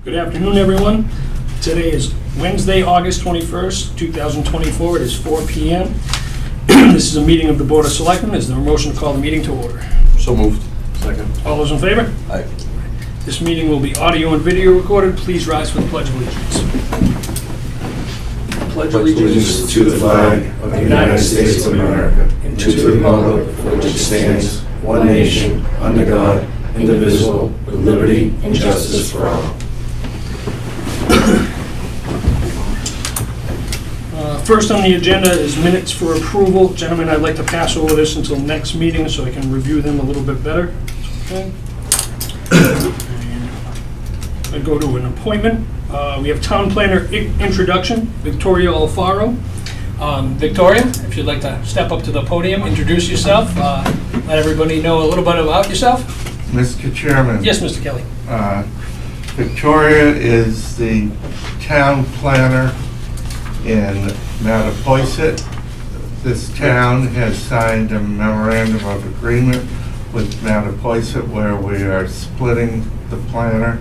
Good afternoon, everyone. Today is Wednesday, August 21st, 2024. It is 4 p.m. This is a meeting of the Board of Selectmen. Is there a motion to call the meeting to order? So moved. Second. All those in favor? Aye. This meeting will be audio and video recorded. Please rise for the Pledge of Allegiance. Pledge Allegiance to the flag of the United States of America and to the republic for which it stands, one nation, under God, indivisible, with liberty and justice for all. First on the agenda is minutes for approval. Gentlemen, I'd like to pass over this until next meeting so I can review them a little bit better. Okay. I go to an appointment. We have town planner introduction, Victoria Alfaro. Victoria, if you'd like to step up to the podium, introduce yourself, let everybody know a little bit about yourself. Mr. Chairman. Yes, Mr. Kelly. Victoria is the town planner in Mattapoisett. This town has signed a memorandum of agreement with Mattapoisett where we are splitting the planner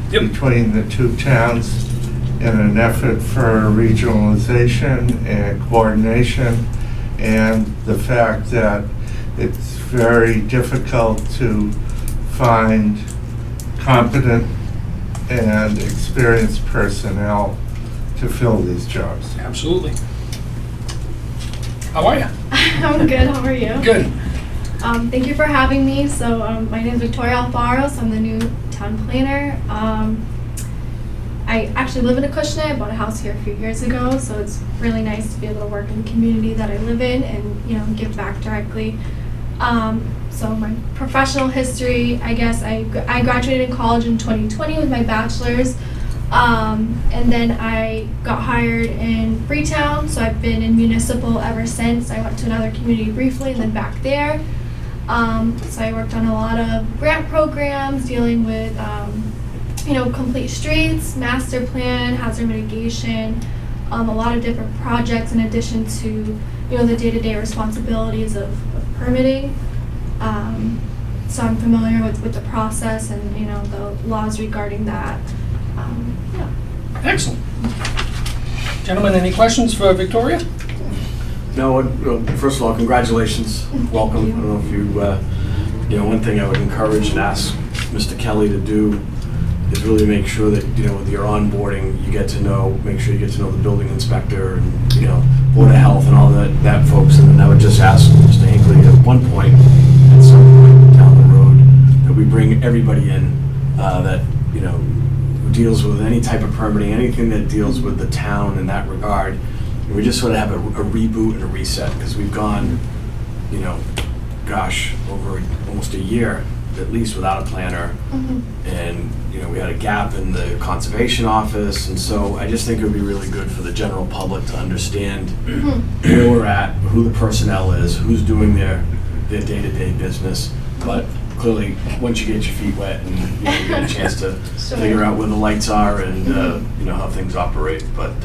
between the two towns in an effort for regionalization and coordination, and the fact that it's very difficult to find competent and experienced personnel to fill these jobs. Absolutely. How are you? I'm good. How are you? Good. Thank you for having me. So my name is Victoria Alfaro. So I'm the new town planner. I actually live in Acushnet. I bought a house here a few years ago, so it's really nice to be able to work in the community that I live in and give back directly. So my professional history, I guess I graduated in college in 2020 with my bachelor's. And then I got hired in Freetown, so I've been in municipal ever since. I went to another community briefly and then back there. So I worked on a lot of grant programs dealing with, complete streets, master plan, hazard mitigation, a lot of different projects in addition to, the day-to-day responsibilities of permitting. So I'm familiar with the process and, the laws regarding that. Yeah. Excellent. Gentlemen, any questions for Victoria? No, first of all, congratulations. Welcome. I don't know if you, one thing I would encourage and ask Mr. Kelly to do is really make sure that, with your onboarding, make sure you get to know the building inspector and, Board of Health and all that folks. And then I would just ask Mr. Hinckley at one point, at some point down the road, that we bring everybody in that, who deals with any type of permitting, anything that deals with the town in that regard. And we just sort of have a reboot and a reset because we've gone, over almost a year at least without a planner. Mm-hmm. And we had a gap in the conservation office, and so I just think it would be really good for the general public to understand where we're at, who the personnel is, who's doing their day-to-day business. But clearly, once you get your feet wet and you get a chance to figure out where the lights are and how things operate. But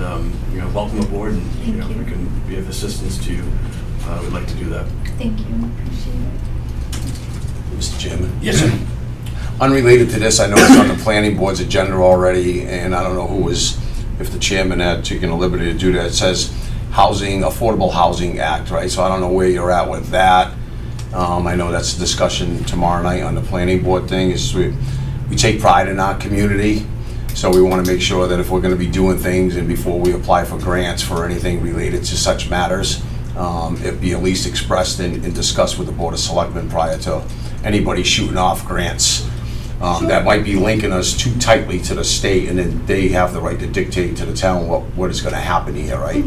welcome aboard, and if we can be of assistance to you, we'd like to do that. Thank you. I appreciate it. Mr. Chairman? Yes, sir. Unrelated to this, I know it's on the planning board's agenda already, and I don't know if the chairman had taken a liberty to do that. It says Affordable Housing Act, right? So I don't know where you're at with that. I know that's a discussion tomorrow night on the planning board thing. We take pride in our community, so we want to make sure that if we're going to be doing things and before we apply for grants for anything related to such matters, it be at least expressed and discussed with the Board of Selectmen prior to anybody shooting off grants. That might be linking us too tightly to the state, and then they have the right to dictate to the town what is going to happen here, right?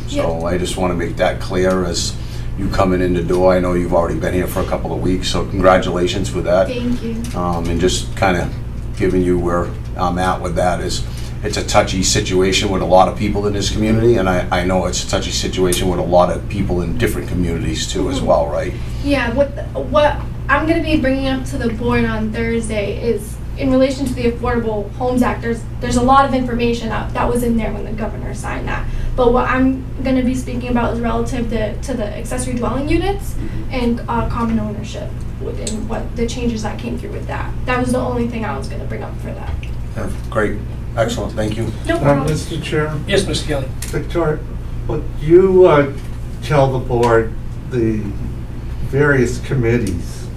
So I just want to make that clear as you coming in the door. I know you've already been here for a couple of weeks, so congratulations with that. Thank you. And just kind of giving you where I'm at with that is, it's a touchy situation with a lot of people in this community, and I know it's a touchy situation with a lot of people in different communities too as well, right? Yeah, what I'm going to be bringing up to the board on Thursday is in relation to the Affordable Homes Act. There's a lot of information that was in there when the governor signed that. But what I'm going to be speaking about is relative to the accessory dwelling units and common ownership and what the changes that came through with that. That was the only thing I was going to bring up for that. Great, excellent, thank you. No problem. Mr. Chairman, Yes, Mr. Kelly? Victoria, would you tell the board the various committees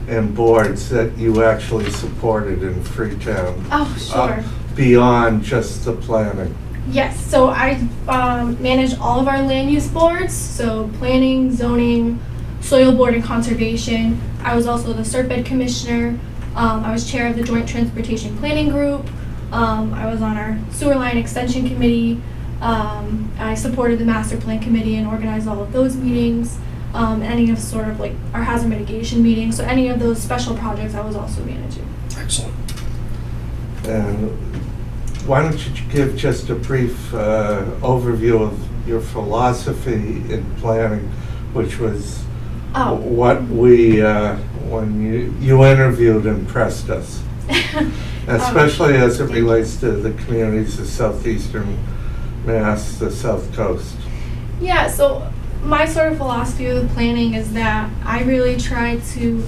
and boards that you actually supported in Freetown? Oh, sure. Beyond just the planning? Yes, so I manage all of our land use boards, so planning, zoning, soil board and conservation. I was also the Serpent Commissioner. I was chair of the Joint Transportation Planning Group. I was on our Sewer Line Extension Committee. I supported the Master Plan Committee and organized all of those meetings. Any of sort of like our hazard mitigation meetings. So any of those special projects I was also managing. Excellent. And why don't you give just a brief overview of your philosophy in planning, which was Oh. what we, when you interviewed, impressed us, especially as it relates to the communities of southeastern Mass, the South Coast. Yeah, so my sort of philosophy with planning is that I really try to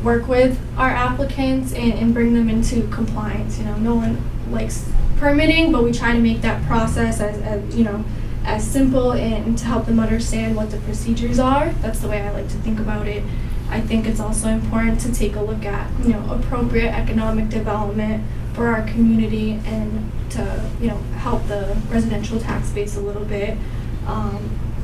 work with our applicants and bring them into compliance. You know, no one likes permitting, but we try to make that process as you know, as simple and to help them understand what the procedures are. That's the way I like to think about it. I think it's also important to take a look at, you know, appropriate economic development for our community and to, you know, help the residential tax base a little bit.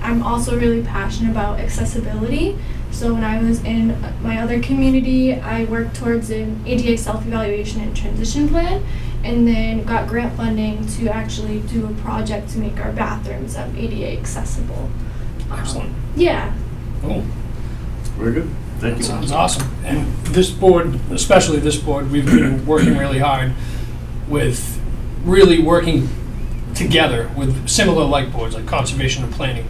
I'm also really passionate about accessibility. So when I was in my other community, I worked towards an ADA self-evaluation and transition plan, and then got grant funding to actually do a project to make our bathrooms ADA accessible. Excellent. Yeah. Cool. Very good. Thank That you. sounds awesome. And this board, especially this board, we've been working really hard with really working together with similar like boards, like conservation and planning,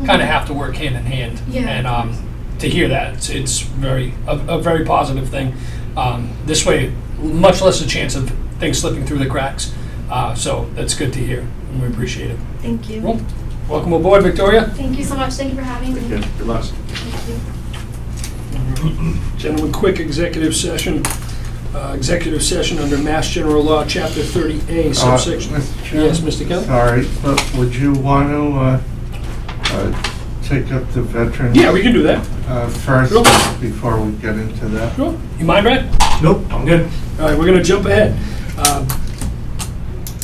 kind of have to work hand in hand. Yeah. And to hear that, it's very a very positive thing. This way, much less a chance of things slipping through the cracks. So that's good to hear, and we appreciate it. Thank you. Cool. Welcome aboard, Victoria. Thank you so much. Thank you for having me. Good. Good luck. Thank you. Gentlemen, quick executive session. Executive session under Mass General Law, Chapter 30A, subsection. Mr. Chairman? Yes, Mr. Kelly? Sorry, but would you want to take up the veteran? Yeah, we can do that. First, Sure. before we get into that? Sure. You mind, Brad? Nope, I'm good. All right, we're going to jump ahead.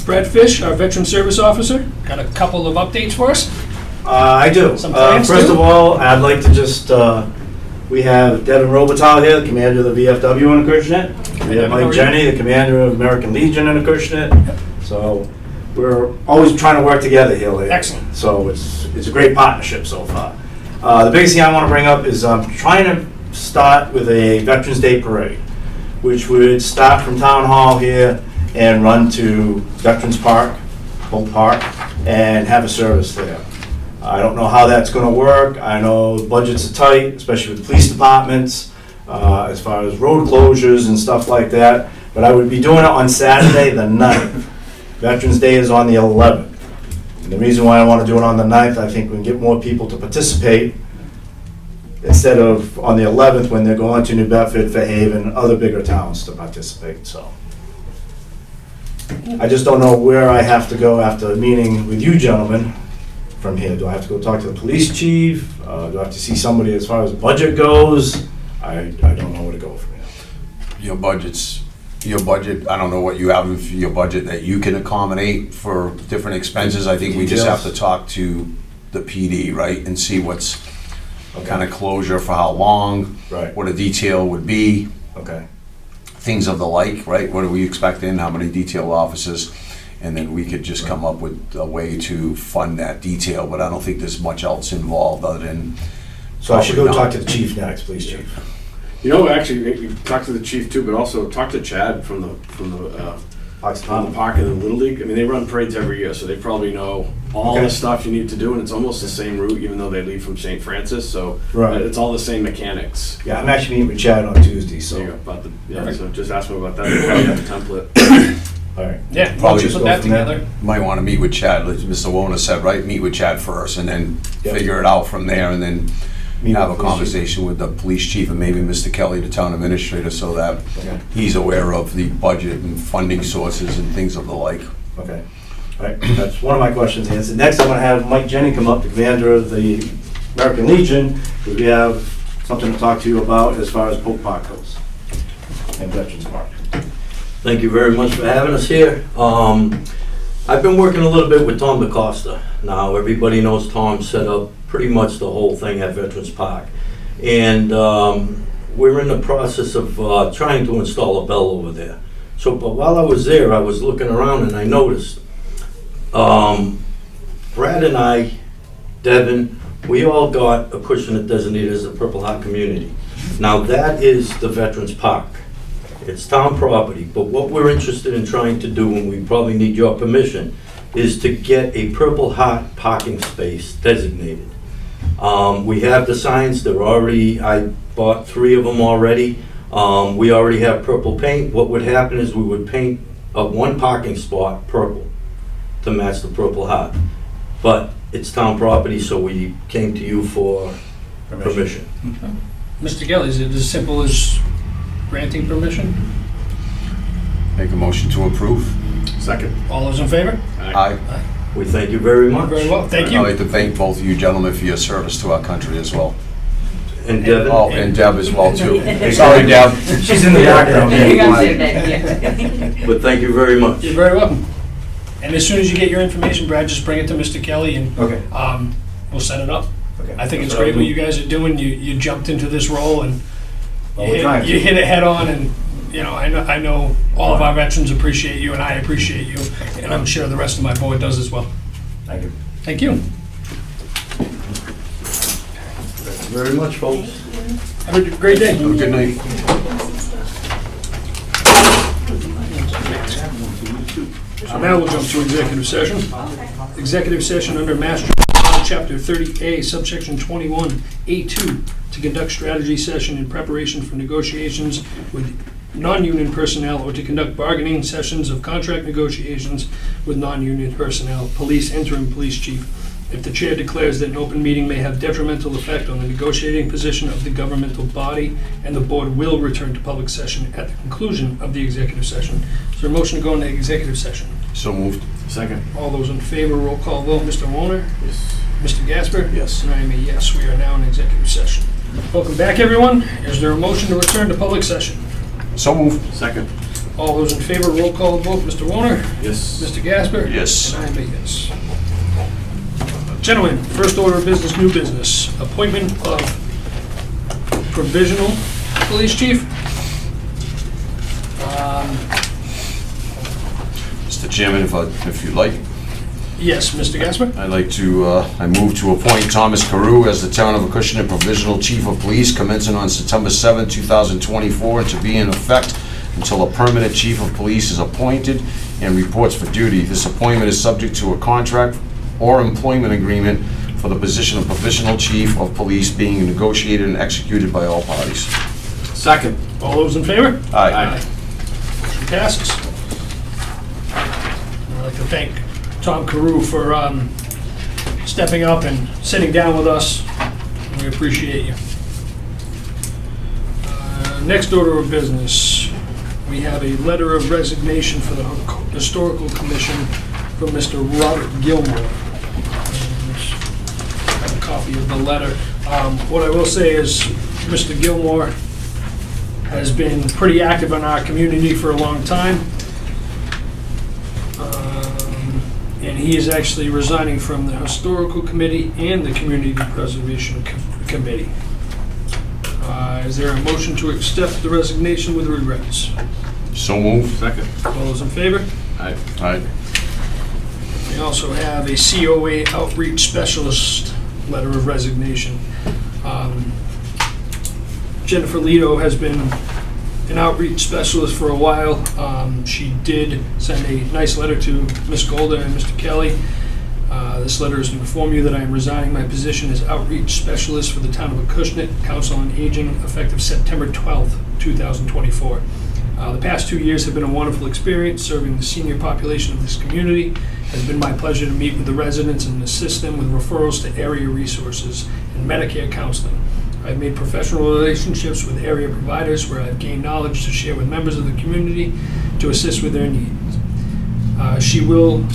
Brad Fish, our Veteran Service Officer, got a couple of updates for us. I do. Some plans First too? of all, I'd like to just, we have Devin Robital here, the commander of the VFW in Acushnet. We have Devin, how are Mike you? Jenny, the commander of American Legion in Acushnet. So we're always trying to work together here lately. Excellent. So it's a great partnership so far. The biggest thing I want to bring up is I'm trying to start with a Veterans Day parade, which would start from Town Hall here and run to Veterans Park, Hope Park, and have a service there. I don't know how that's going to work. I know the budgets are tight, especially with the police departments, as far as road closures and stuff like that. But I would be doing it on Saturday, the 9th. Veterans Day is on the 11th. And the reason why I want to do it on the 9th, I think we can get more people to participate instead of on the 11th when they're going to New Bedford, Fairhaven, other bigger towns to participate. So I just don't know where I have to go after a meeting with you gentlemen from here. Do I have to go talk to the police chief? Do I have to see somebody as far as budget goes? I don't know where to go from here. Your budget, I don't know what you have for your budget that you can accommodate for different expenses. I think we just have to talk to the PD, right, and see what's kind of closure for how long, Right. what a detail would be, Okay. things of the like, right? What are we expecting, how many detail officers? And then we could just come up with a way to fund that detail, but I don't think there's much else involved other than. So I should go probably talk not. to the chief next, please, chief. You know, actually, you talk to the chief too, but also talk to Chad from the park and the Little League. I mean, they run parades every year, so they probably know all Okay. the stuff you need to do, and it's almost the same route, even though they leave from St. Francis. So Right. it's all the same mechanics. Yeah, I'm actually meeting with Chad on Tuesday, So so. about the Perfect. so just ask them about that. They probably have the template. All right. Yeah, why don't Probably you just put go that from there. together? Might want to meet with Chad, like Mr. Wona said, right? Meet with Chad first and then Yep. figure it out from there and then have a conversation with the police chief and maybe Mr. Kelly, the town administrator, so that Okay. he's aware of the budget and funding sources and things of the like. Okay, all right, that's one of my questions answered. Next, I'm gonna have Mike Jennings come up, the commander of the American Legion, because we have something to talk to you about as far as Pope Park goes, and Veterans Park. Thank you very much for having us here. I've been working a little bit with Tom DaCosta. Now, everybody knows Tom set up pretty much the whole thing at Veterans Park. And we're in the process of trying to install a bell over there. So, but while I was there, I was looking around and I noticed Brad and I, Devin, we all got Acushnet designated as a Purple Heart community. Now, that is the Veterans Park. It's town property, but what we're interested in trying to do, and we probably need your permission, is to get a Purple Heart parking space designated. We have the signs, they're already, I bought 3 of them already. We already have purple paint. What would happen is we would paint up one parking spot purple to match the Purple Heart. But it's town property, so we came to you for permission. Mr. Kelly, is it as simple as granting permission? Make a motion to approve. Second. All those in favor? Aye. We thank you very much. Very well, thank I'd you. like to thank both of you gentlemen for your service to our country as well. And Devin? Oh, and Deb as well, too. Sorry, Deb. She's in the background. But thank you very much. You're very welcome. And as soon as you get your information, Brad, just bring it to Mr. Kelly and Okay. we'll set it up. Okay. I think it's great what you guys are doing. You jumped into this role and Well, we're trying to. you hit it head on, and you know I know all of our veterans appreciate you, and I appreciate you, and I'm sure the rest of my board does as well. Thank you. Thank you. Thank you very much, folks. Have a great day. Have a good night. So now we'll jump to executive session. Executive session under Mass General Law, Chapter 30A, subsection 21A2, to conduct strategy session in preparation for negotiations with non-union personnel or to conduct bargaining sessions of contract negotiations with non-union personnel, police, interim police chief, if the chair declares that an open meeting may have detrimental effect on the negotiating position of the governmental body, and the board will return to public session at the conclusion of the executive session. Is there a motion to go into executive session? So moved. Second. All those in favor, roll call vote. Mr. Wallner? Yes. Mr. Gasper? Yes. And I am a yes. We are now in executive session. Welcome back, everyone. Is there a motion to return to public session? So moved. Second. All those in favor, roll call vote. Mr. Wallner? Yes. Mr. Gasper? Yes. And I am a yes. Gentlemen, first order of business, new business. Appointment of provisional police chief. Mr. Chairman, if you'd like, Yes, Mr. Gasper? I'd like to, I move to appoint Thomas Carew as the Town of Acushnet Provisional Chief of Police commencing on September 7, 2024, and to be in effect until a permanent Chief of Police is appointed and reports for duty. This appointment is subject to a contract or employment agreement for the position of Provisional Chief of Police being negotiated and executed by all parties. Second. All those in favor? Aye. Motion passes. I'd like to thank Tom Carew for stepping up and sitting down with us. We appreciate you. Next order of business, we have a letter of resignation for the Historical Commission from Mr. Robert Gilmore. And I have a copy of the letter. What I will say is Mr. Gilmore has been pretty active in our community for a long time. And he is actually resigning from the Historical Committee and the Community Preservation Committee. Is there a motion to accept the resignation with regrets? So moved. Second. All those in favor? Aye. Aye. We also have a COA Outreach Specialist letter of resignation. Jennifer Lido has been an outreach specialist for a while. She did send a nice letter to Ms. Golda and Mr. Kelly. This letter is to inform you that I am resigning my position as outreach specialist for the town of Acushnet, Council on Aging, effective September 12th, 2024. The past 2 years have been a wonderful experience serving the senior population of this community. It has been my pleasure to meet with the residents and assist them with referrals to area resources and and Medicare counseling. I've made professional relationships with area providers where I've gained knowledge to share with members of the community to assist with their needs. She will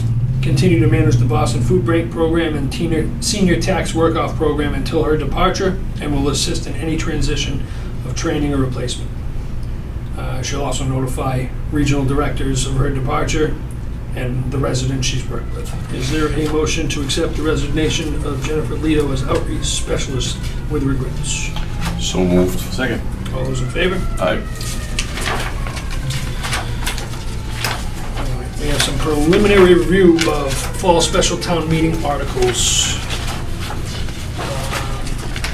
continue to manage the Boston Food Bank program and senior tax work-off program until her departure, and will assist in any transition of training or replacement. She'll also notify regional directors of her departure and the residents she's worked with. Is there a motion to accept the resignation of Jennifer Leo as outreach specialist with regrets? So moved. Second. All those in favor? Aye. We have some preliminary review of fall special town meeting articles.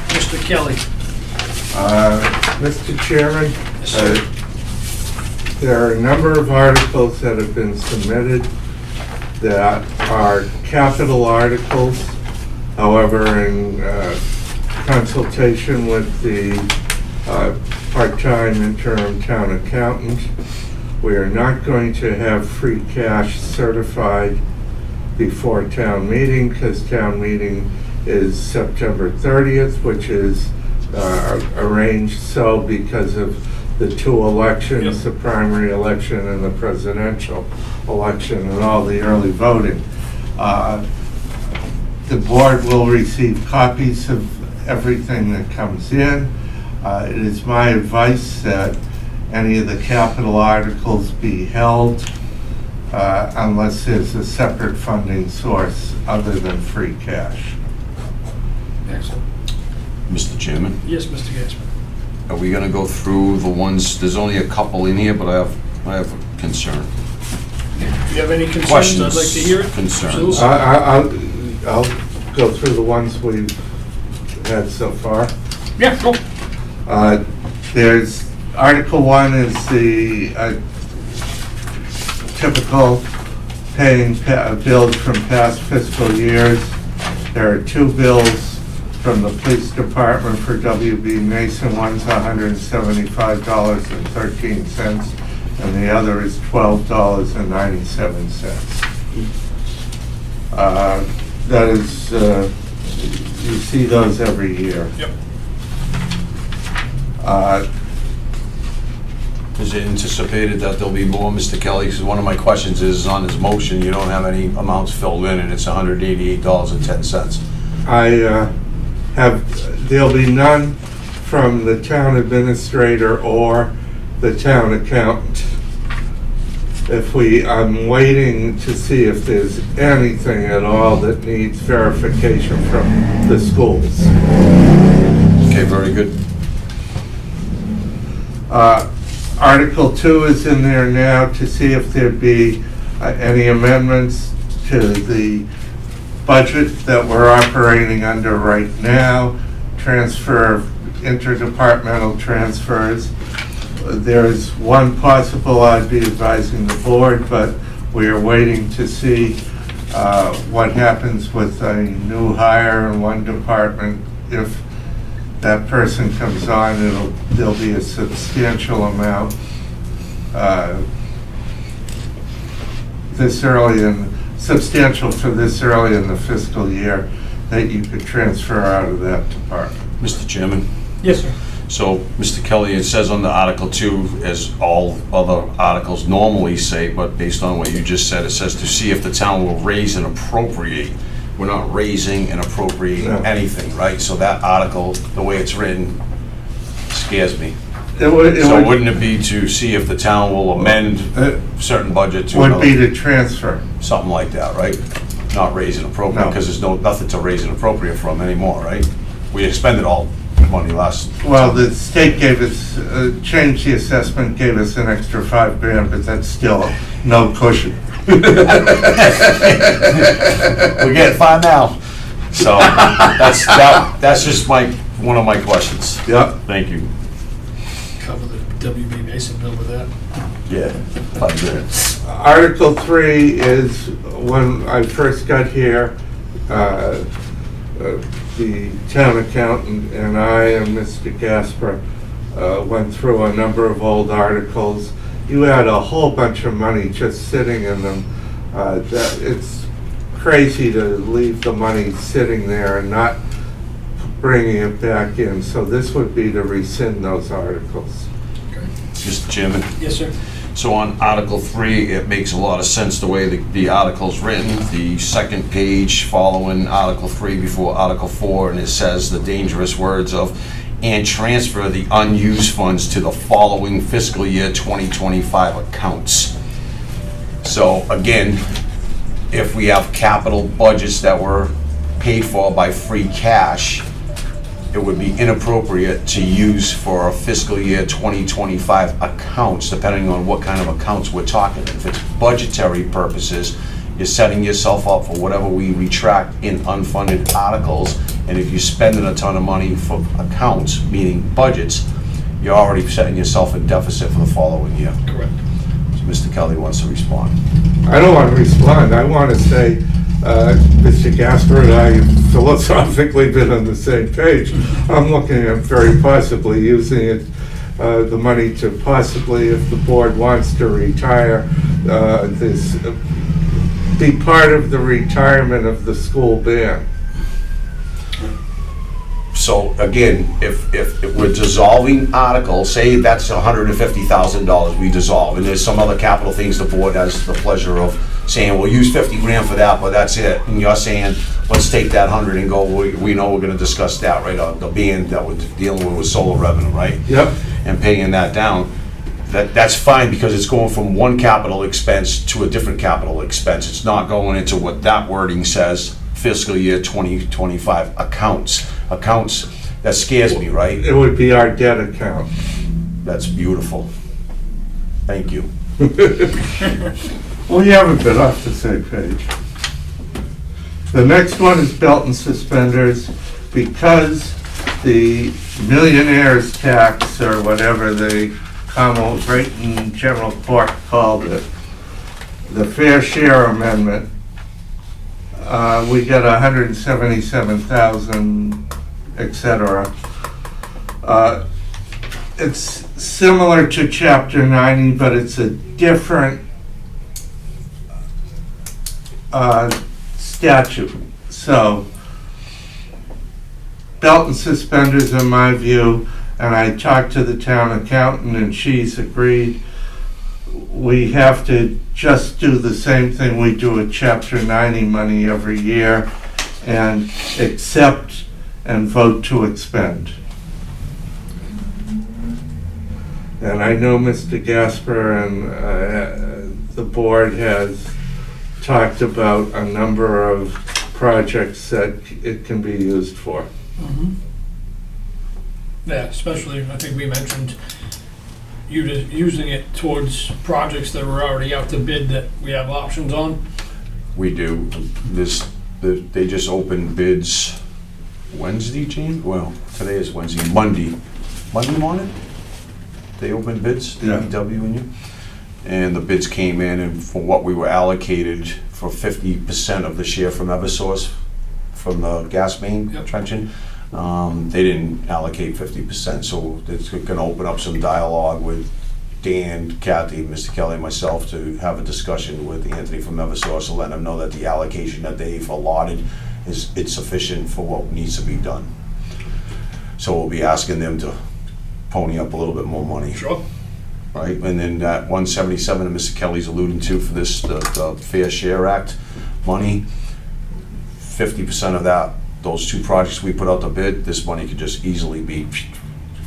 Mr. Kelly. Mr. Chairman, Yes, sir. there are a number of articles that have been submitted that are capital articles. However, in consultation with the part-time interim town accountant, we are not going to have free cash certified before town meeting, because town meeting is September 30th, which is arranged so because of the two elections, Yep. the primary election and the presidential election, and all the early voting. The board will receive copies of everything that comes in. It is my advice that any of the capital articles be held unless there's a separate funding source other than free cash. Excellent. Mr. Chairman, Yes, Mr. Gaspar. are we gonna go through the ones, there's only a couple in here, but I have a concern. Do you have any concerns? Questions? I'd like to hear it. Concerns. Absolutely. I'll go through the ones we've had so far. Yeah, go. There's, Article 1 is the typical paying bills from past fiscal years. There are two bills from the police department for WB Mason. One's $175.13, and the other is $12.97. That is, you see those every year. Yep. Is it anticipated that there'll be more, Mr. Kelly? Because one of my questions is, on his motion, you don't have any amounts filled in, and it's $188.10. There'll be none from the town administrator or the town accountant. I'm waiting to see if there's anything at all that needs verification from the schools. Okay, very good. Article 2 is in there now to see if there'd be any amendments to the budget that we're operating under right now, interdepartmental transfers. There's one possible I'd be advising the board, but we are waiting to see what happens with a new hire in one department. If that person comes on, there'll be a substantial amount substantial for this early in the fiscal year that you could transfer out of that department. Mr. Chairman? Yes, sir. So, Mr. Kelly, it says on the Article 2, as all other articles normally say, but based on what you just said, it says to see if the town will raise and appropriate. We're not raising and appropriating No. anything, right? So that article, the way it's written, scares me. It would Wouldn't it be to see if the town will amend certain budget to would be another, to transfer. something like that, right? Not raise and appropriate, No. because there's nothing to raise and appropriate from anymore, right? We expended all money last. Well, the state gave us, changed the assessment, gave us an extra $5,000, but that's still no cushion. We're getting fine now. So that's just one of my questions. Yep. Thank you. Cover the WB Mason bill with that. Yeah, $5,000. Article 3 is when I first got here, the town accountant and I and Mr. Gaspar went through a number of old articles. You had a whole bunch of money just sitting in them. It's crazy to leave the money sitting there and not bringing it back in. So this would be to rescind those articles. Mr. Chairman? Yes, sir. So on Article 3, it makes a lot of sense the way the article's written. The second page following Article 3 before Article 4, and it says the dangerous words of, "and transfer the unused funds to the following fiscal year 2025 accounts." So again, if we have capital budgets that were paid for by free cash, it would be inappropriate to use for a fiscal year 2025 accounts, depending on what kind of accounts we're talking. If it's budgetary purposes, you're setting yourself up for whatever we retract in unfunded articles, and if you're spending a ton of money for accounts, meaning budgets, you're already setting yourself in deficit for the following year. Correct. So Mr. Kelly wants to respond. I don't want to respond. I want to say, Mr. Gasper and I have philosophically been on the same page. I'm looking at very possibly using it, the money to possibly, if the board wants to retire, be part of the retirement of the school band. So again, if we're dissolving articles, say that's $150,000 we dissolve, and there's some other capital things the board has the pleasure of saying, we'll use 50 grand for that, but that's it. And you're saying, let's take that 100 and go, we know we're gonna discuss that, right? The band that we're dealing with solar revenue, right? Yep. And paying that down, that's fine because it's going from one capital expense to a different capital expense. It's not going into what that wording says, fiscal year 2025 accounts. Accounts, that scares me, right? It would be our debt account. That's beautiful. Thank you. Well, you haven't been off the same page. The next one is belt and suspenders, because the millionaire's tax, or whatever the Great General Court called it, the fair share amendment, we got 177,000, etc. It's similar to Chapter 90, but it's a different statute. So, belt and suspenders in my view, and I talked to the town accountant and she's agreed, we have to just do the same thing we do with Chapter 90 money every year and accept and vote to expend. And I know Mr. Gasper and the board has talked about a number of projects that it can be used for. Mhm. Yeah, especially, I think we mentioned using it towards projects that were already out to bid that we have options on. We do. They just opened bids Wednesday, Gene? Well, today is Wednesday, Monday morning? They opened bids, Yeah. DPW and you? And the bids came in, and for what we were allocated for 50% of the share from Eversource, from the gas main Yep. trenching, they didn't allocate 50%, so it's gonna open up some dialogue with Dan, Kathy, Mr. Kelly, and myself to have a discussion with Anthony from Eversource to let them know that the allocation that they've allotted it's sufficient for what needs to be done. So we'll be asking them to pony up a little bit more money. Sure. Right, and then that 177 that Mr. Kelly's alluding to for this, the Fair Share Act money, 50% of that, those two projects we put out the bid, this money could just easily be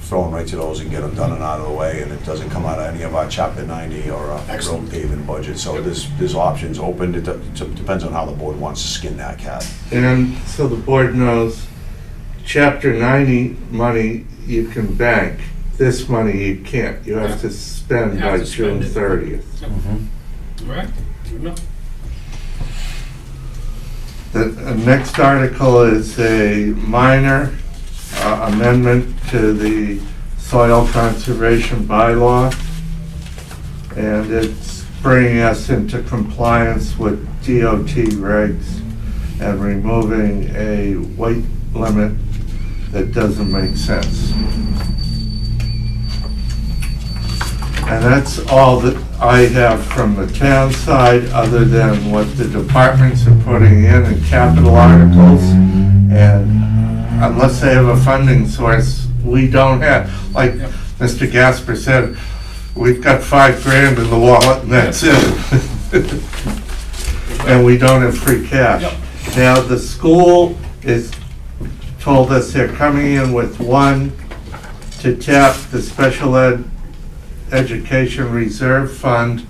thrown right to those and get them done and out of the way, and it doesn't come out of any of our Chapter 90 or road paving budget. So there's options open. It depends on how the board wants to skin that cat. And so the board knows, Chapter 90 money you can bank, this money you can't. You have to spend You have by to spend June it. 30th. All right, good enough. The next article is a minor amendment to the soil conservation bylaw, and it's bringing us into compliance with DOT regs and removing a weight limit that doesn't make sense. And that's all that I have from the town side, other than what the departments are putting in capital articles and unless they have a funding source, we don't have. Like Yep. Mr. Gasper said, we've got $5,000 in the wallet and that's it. And we don't have free cash. Yep. Now, the school is, told us they're coming in with one to tap the special ed education reserve fund,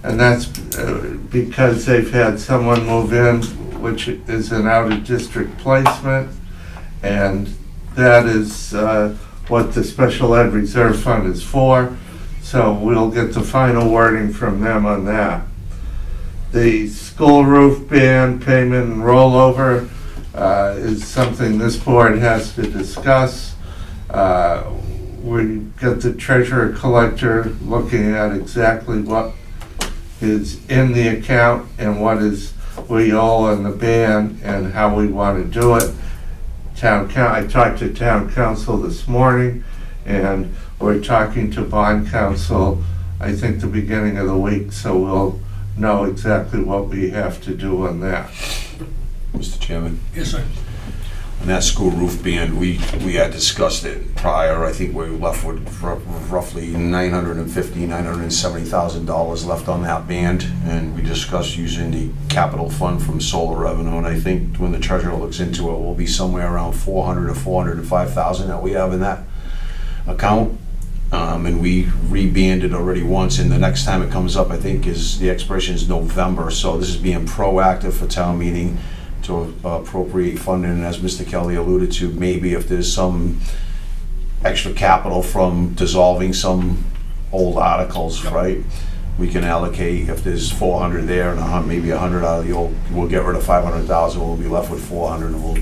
and that's because they've had someone move in, which is an out-of-district placement, and that is what the special ed reserve fund is for, so we'll get the final wording from them on that. The school roof ban payment and rollover is something this board has to discuss. We got the treasurer collector looking at exactly what is in the account and what is we owe on the ban and how we want to do it. I talked to town council this morning, and we're talking to bond council, I think the beginning of the week, so we'll know exactly what we have to do on that. Mr. Chairman, Yes, sir. on that school roof ban, we had discussed it prior. I think we left with roughly $970,000 left on that band, and we discussed using the capital fund from solar revenue, and I think when the treasurer looks into it, we'll be somewhere around $400,000 to $405,000 that we have in that account. And we rebanded already once, and the next time it comes up, I think, is the expiration is November, so this is being proactive for town meeting to appropriate funding, and as Mr. Kelly alluded to, maybe if there's some extra capital from dissolving some old articles, right? We can allocate, if there's 400 there and maybe 100 out of the old, we'll get rid of 500,000, we'll be left with 400, and we'll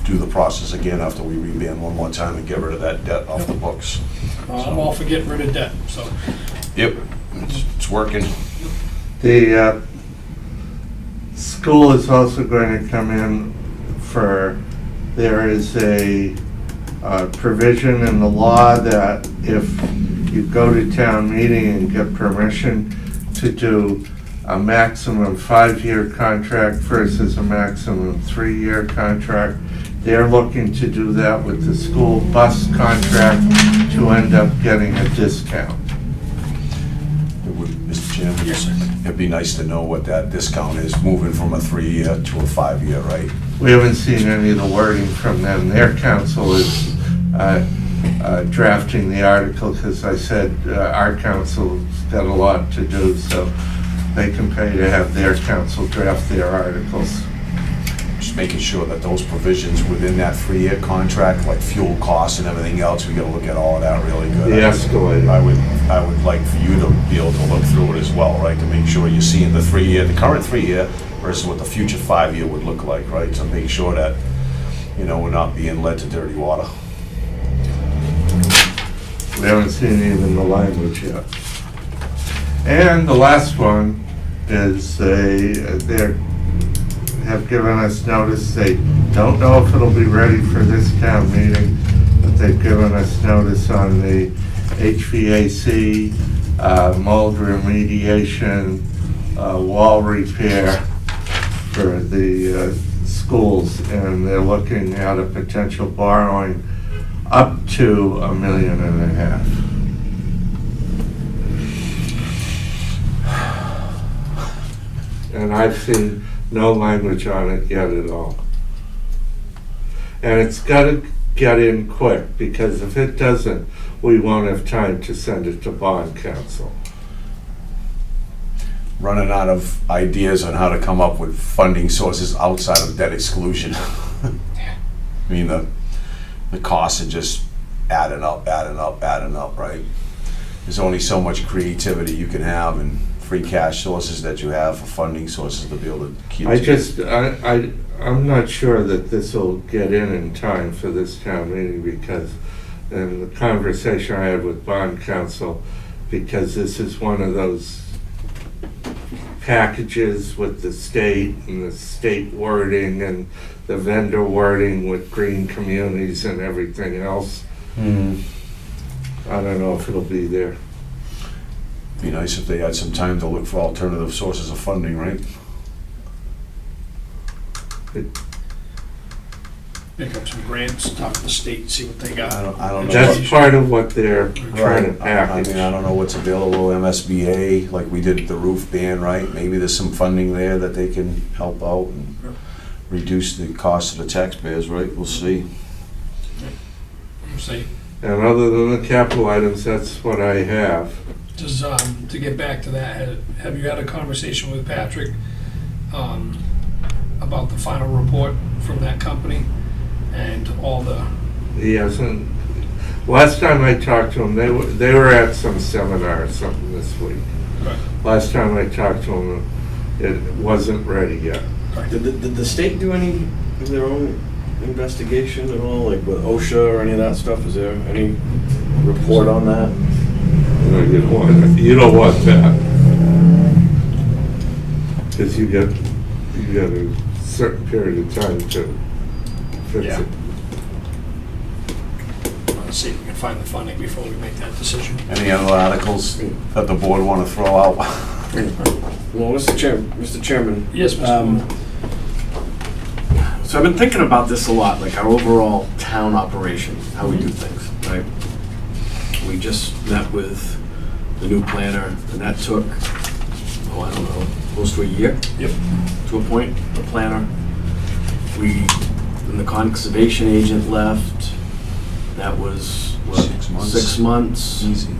do the process again after we reband one more time and get rid of that debt off the books. I'm all for getting rid of debt, so. Yep, it's working. The school is also going to come in for, there is a provision in the law that if you go to town meeting and get permission to do a maximum 5-year contract versus a maximum 3-year contract, they're looking to do that with the school bus contract to end up getting a discount. It would, Mr. Chairman? Yes, sir. It'd be nice to know what that discount is, moving from a 3-year to a 5-year, right? We haven't seen any of the wording from them. Their council is drafting the article, because I said our council's got a lot to do, so they can pay to have their council draft their articles. Just making sure that those provisions within that 3-year contract, like fuel costs and everything else, we gotta look at all of that really good. The escalator. I would like for you to be able to look through it as well, right? To make sure you're seeing the 3-year, the current 3-year versus what the future 5-year would look like, right? To make sure that, you know, we're not being led to dirty water. We haven't seen even the language yet. And the last one is they have given us notice, they don't know if it'll be ready for this town meeting, but they've given us notice on the HVAC, mold remediation, wall repair for the schools, and they're looking at a potential borrowing up to $1.5 million. And I've seen no language on it yet at all. And it's gotta get in quick, because if it doesn't, we won't have time to send it to bond council. Running out of ideas on how to come up with funding sources outside of debt exclusion. I mean, the costs are just adding up, right? There's only so much creativity you can have and free cash sources that you have for funding sources to be able to keep. I'm not sure that this will get in time for this town meeting, because in the conversation I had with bond council, because this is one of those packages with the state and the state wording and the vendor wording with green communities and everything else. I don't know if it'll be there. Be nice if they had some time to look for alternative sources of funding, right? pick up some grants, talk to the state, see what they got. I don't know. That's part of what they're trying to I package. mean, I don't know what's available, MSBA, like we did the roof ban, right? Maybe there's some funding there that they can help out and reduce the cost of the taxpayers, right? We'll see. We'll see. And other than the capital items, that's what I have. Does, to get back to that, have you had a conversation with Patrick about the final report from that company and all the, He hasn't, last time I talked to him, they were at some seminar or something this week. right, Last time I talked to him, it wasn't ready yet. Did the state do any of their own investigation at all, like with OSHA or any of that stuff? Is there any report on that? No, you don't want that. Because you get a certain period of time to fix Yeah. it. let's see if we can find the funding before we make that decision. Any other articles that the board want to throw out? Well, Mr. Chairman. Yes, Mr. Moore. So I've been thinking about this a lot, like our overall town operation, how we do things, right? We just met with the new planner, and that took, I don't know, close to a year? Yep. To appoint the planner. When the conservation agent left, that was, what? 6 months. 6 months. Easy.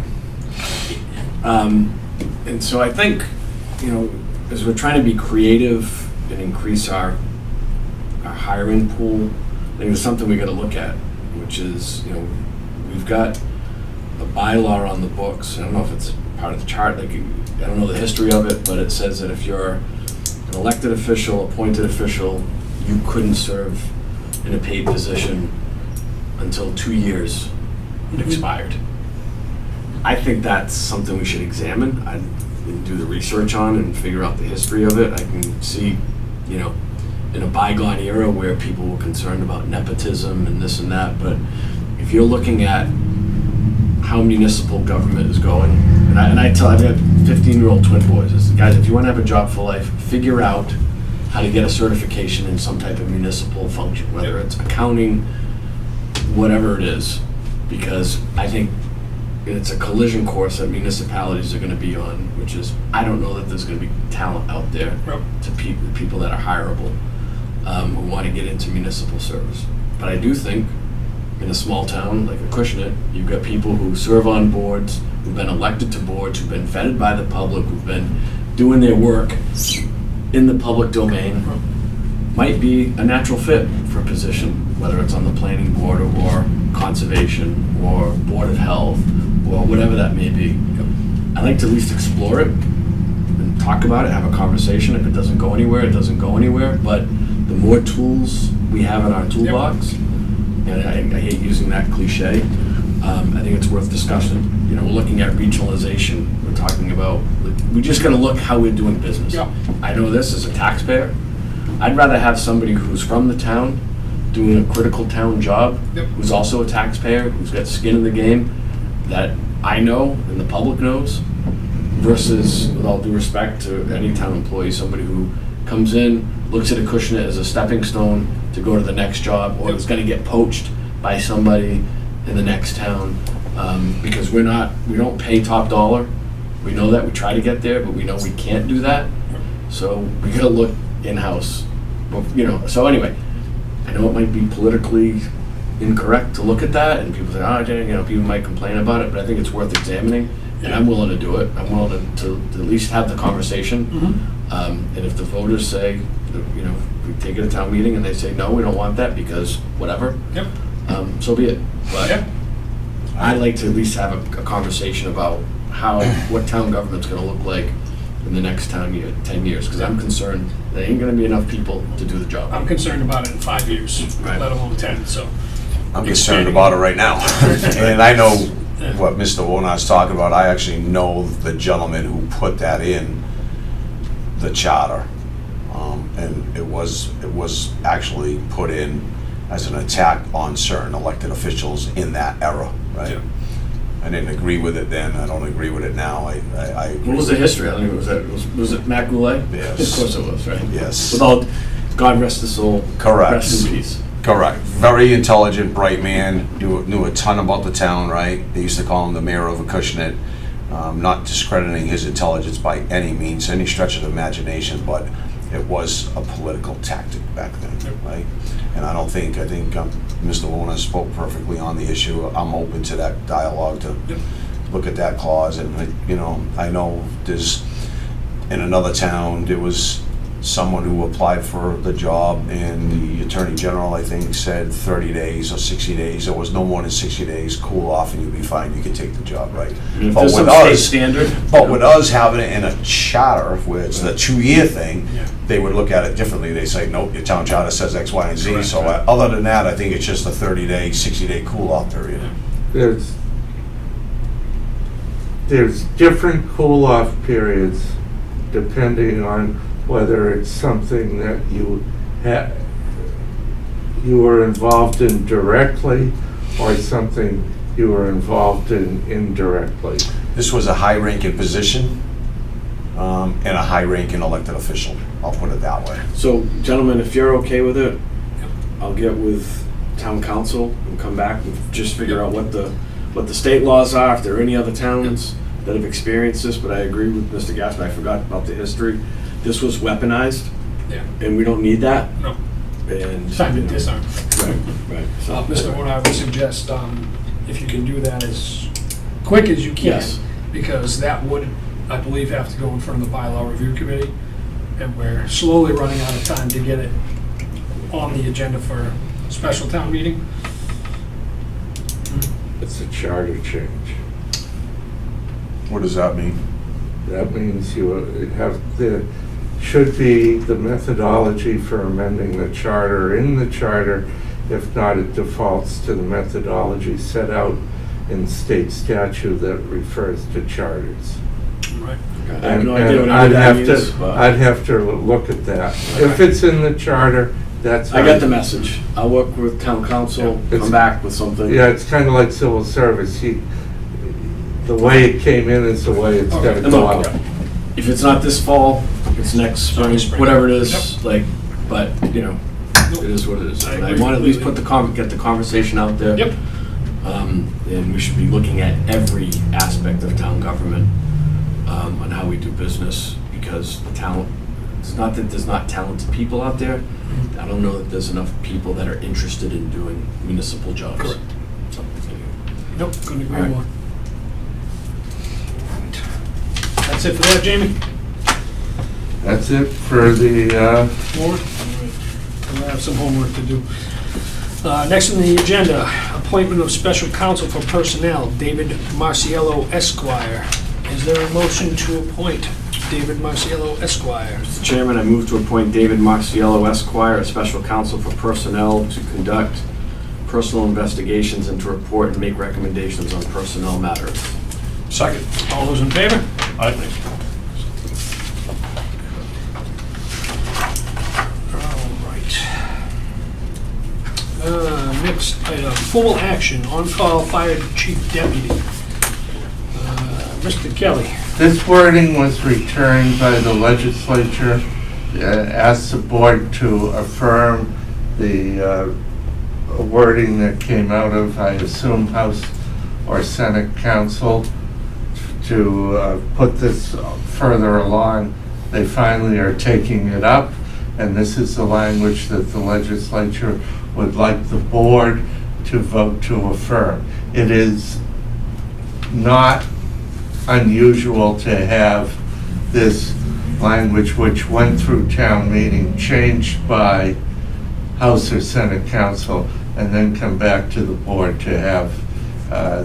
And so I think, as we're trying to be creative and increase our hiring pool, I think it's something we gotta look at, which is, we've got a bylaw on the books. I don't know if it's part of the chart, I don't know the history of it, but it says that if you're an elected official, appointed official, you couldn't serve in a paid position until 2 years expired. I think that's something we should examine and do the research on and figure out the history of it. I can see, in a bygone era where people were concerned about nepotism and this and that, but if you're looking at how municipal government is going, and I've got 15-year-old twin boys. I said, guys, if you want to have a job for life, figure out how to get a certification in some type of municipal function, whether it's accounting, whatever it is, because I think it's a collision course that municipalities are going to be on, which is, I don't know that there's going to be talent out there to people that are hireable who want to get into municipal service. But I do think in a small town like Acushnet, you've got people who serve on boards, who've been elected to boards, who've been vetted by the public, who've been doing their work in the public domain, might be a natural fit for a position, whether it's on the planning board or conservation or board of health or whatever that may be. I like to at least explore it and talk about it, have a conversation. If it doesn't go anywhere, it doesn't go anywhere. But the more tools we have in our toolbox, and I hate using that cliche, I think it's worth discussion. We're looking at regionalization. We're talking about, we just gotta look how we're doing business. Yeah. I know this as a taxpayer. I'd rather have somebody who's from the town doing a critical town job, Yep. who's also a taxpayer, who's got skin in the game, that I know and the public knows, versus, with all due respect to any town employee, somebody who comes in, looks at Acushnet as a stepping stone to go to the next job, or is gonna get poached by somebody in the next town, because we don't pay top dollar. We know that, we try to get there, but we know we can't do that. So we gotta look in-house, so anyway, I know it might be politically incorrect to look at that, and people say, people might complain about it, but I think it's worth examining, and I'm willing to do it. I'm willing to at least have the conversation. And if the voters say, we take it to town meeting and they say, no, we don't want that because whatever, Yep. So be it. But Yeah. I'd like to at least have a conversation about what town government's gonna look like in the next 10 years, because I'm concerned there ain't gonna be enough people to do the job. I'm concerned about it in 5 years, Right. let alone 10, so. I'm concerned about it right now. And I know what Mr. Wonar's talking about. I actually know the gentleman who put that in the charter. And it was actually put in as an attack on certain elected officials in that era, right? Yeah. I I didn't agree with it then, I don't agree with it now. I agree. What was the history? I think was it Matt Goulet? Yes. Of course it was, right? Yes. Without, God rest his soul. Correct. Rest in peace. Correct. Very intelligent, bright man, knew a ton about the town, right? They used to call him the mayor of Acushnet. Not discrediting his intelligence by any means, any stretch of the imagination, but it was a political tactic back then, right? And I think Mr. Warner spoke perfectly on the issue. I'm open to that dialogue to look at that clause, and I know there's, in another town, there was someone who applied for the job, and the Attorney General, I think, said 30 days or 60 days. There was no more than 60 days, cool off, and you'll be fine, you can take the job, right? If But there's some with state us, standard. but with us having it in a charter, where it's the 2-year thing, Yeah. they would look at it differently. They say, nope, your town charter says X, Y, and Z. Correct. So other than that, I think it's just a 30-day, 60-day cool-off period. There's different cool-off periods depending on whether it's something that you were involved in directly or something you were involved in indirectly. This was a high-ranking position and a high-ranking elected official. I'll put it that way. So, gentlemen, if you're okay with it, I'll get with town council and come back and just figure out what the state laws are, if there are any other towns that have experienced this, but I agree with Mr. Gaspar, I forgot about the history. This was weaponized, Yeah. and we don't need that. No. And Time to disarm. Right. So, Mr. Warner, I would suggest if you can do that as quick as you can, Yes. because that would, I believe, have to go in front of the bylaw review committee, and we're slowly running out of time to get it on the agenda for a special town meeting. It's a charter change. What does that mean? That means should be the methodology for amending the charter in the charter. If not, it defaults to the methodology set out in state statute that refers to charters. Right. I have no idea what And any of that means, but I'd have to look at that. If it's in the charter, that's. I got the message. I'll work with town council, It's- come back with something. Yeah, it's kind of like civil service. The way it came in is the way it's Okay. gonna go out. If it's not this fall, it's next spring, whatever it is, but, it is what it is. I I agree want to at least completely. get the conversation out there. Yep. And we should be looking at every aspect of town government, on how we do business, because the talent, it's not that there's not talented people out there. I don't know that there's enough people that are interested in doing municipal jobs. Correct. So, Nope, couldn't agree All right. more. That's it for that, Jamie? That's it for the, More? All right. We'll have some homework to do. Next on the agenda, appointment of special counsel for personnel, David Marciello Esquire. Is there a motion to appoint David Marciello Esquire? Mr. Chairman, I move to appoint David Marciello Esquire as special counsel for personnel to conduct personal investigations and to report and make recommendations on personnel matters. Second. All those in favor? Aye. All right. Next item, formal action, on-call fire chief deputy. Mr. Kelly. this wording was returned by the legislature, asked the board to affirm the wording that came out of, I assume, House or Senate Council to put this further along. They finally are taking it up, and this is the language that the legislature would like the board to vote to affirm. It is not unusual to have this language, which went through town meeting, changed by House or Senate Council, and then come back to the board to have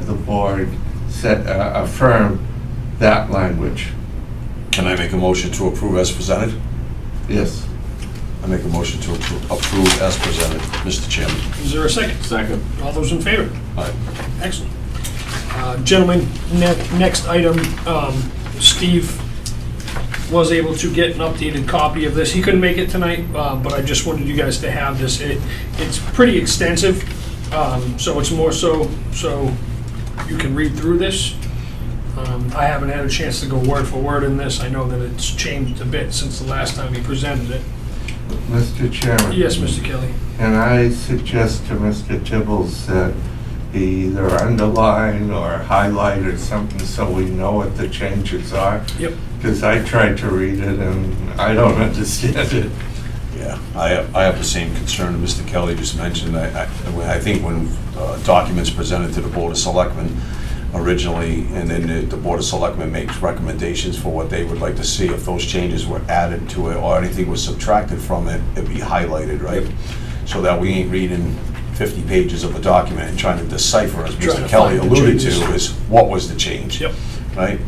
the board affirm that language. Can I make a motion to approve as presented? Yes. I make a motion to approve as presented, Mr. Chairman. Is there a second? Second. All those in favor? Aye. Excellent. Gentlemen, next item, Steve was able to get an updated copy of this. He couldn't make it tonight, but I just wanted you guys to have this. It's pretty extensive, so it's more so you can read through this. I haven't had a chance to go word for word in this. I know that it's changed a bit since the last time he presented it. Mr. Chairman. Yes, Mr. Kelly. And I suggest to Mr. Tibbles that he either underline or highlight or something so we know what the changes are. Yep. Because I tried to read it and I don't understand it. Yeah, I have the same concern Mr. Kelly just mentioned. I think when documents presented to the Board of Selectmen originally, and then the Board of Selectmen makes recommendations for what they would like to see, if those changes were added to it or anything was subtracted from it, it'd be highlighted, right? So that we ain't reading 50 pages of a document and trying to decipher, as Trying Mr. to Kelly find the alluded to, changes. is what was the change? Yep. Right?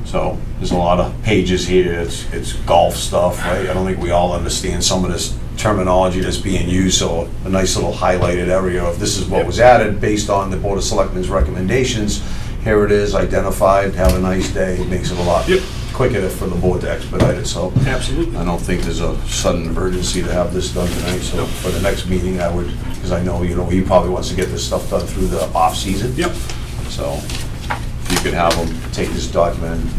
So there's a lot of pages here, it's golf stuff, right? I don't think we all understand some of this terminology that's being used, so a nice little highlighted area of this is what was added based on the Board of Selectmen's recommendations. Here it is, identified, have a nice day, it makes it a lot Yep. quicker for the board to expedite it, so. Absolutely. I don't think there's a sudden urgency to have this done tonight, so for the next meeting, I would, because I know, he probably wants to get this stuff done through the off-season. Yep. So if you could have him take this document and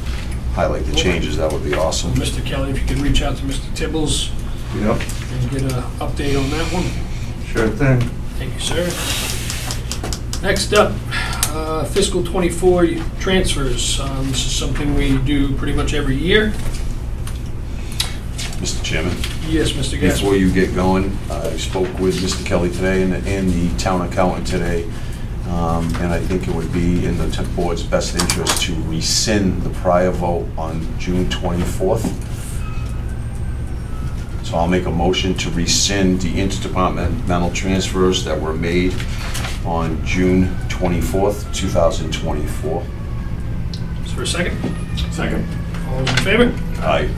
highlight the changes, that would be awesome. Mr. Kelly, if you could reach out to Mr. Tibbles Yep, and get an update on that one. sure thing. Thank you, sir. Next up, fiscal '24 transfers. This is something we do pretty much every year. Mr. Chairman, Yes, Mr. Gaspar. before you get going, I spoke with Mr. Kelly today and the town accountant today, and I think it would be in the board's best interest to rescind the prior vote on June 24th. So I'll make a motion to rescind the interdepartmental transfers that were made on June 24th, 2024. Is there a second? Second. All those in favor? Aye.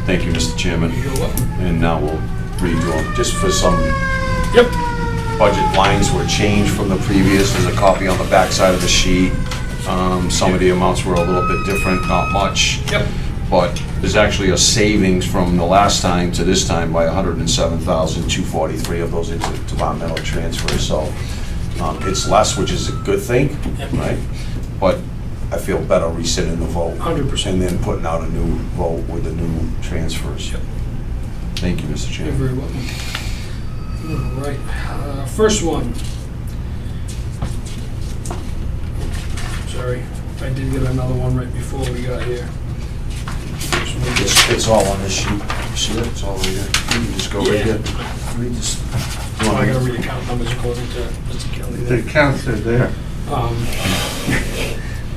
Thank you, Mr. Chairman. You're welcome. And now we'll redo them, just for some Yep. budget lines were changed from the previous. There's a copy on the back side of the sheet. Some of the amounts were a little bit different, not much. Yep. But there's actually a savings from the last time to this time by $107,243 of those interdepartmental transfers. So it's less, which is a good thing, Yep. right? But I feel better rescinding the vote. 100%. And then putting out a new vote with the new transfers. Yep. Thank you, Mr. You're Chairman. very welcome. All right. First one. Sorry, I did get another one right before we got here. It's all on this sheet. You see it? It's all right here. You can just go right Yeah. here. Read this. So I gotta read account numbers according to Mr. Kelly. The there. accounts are there.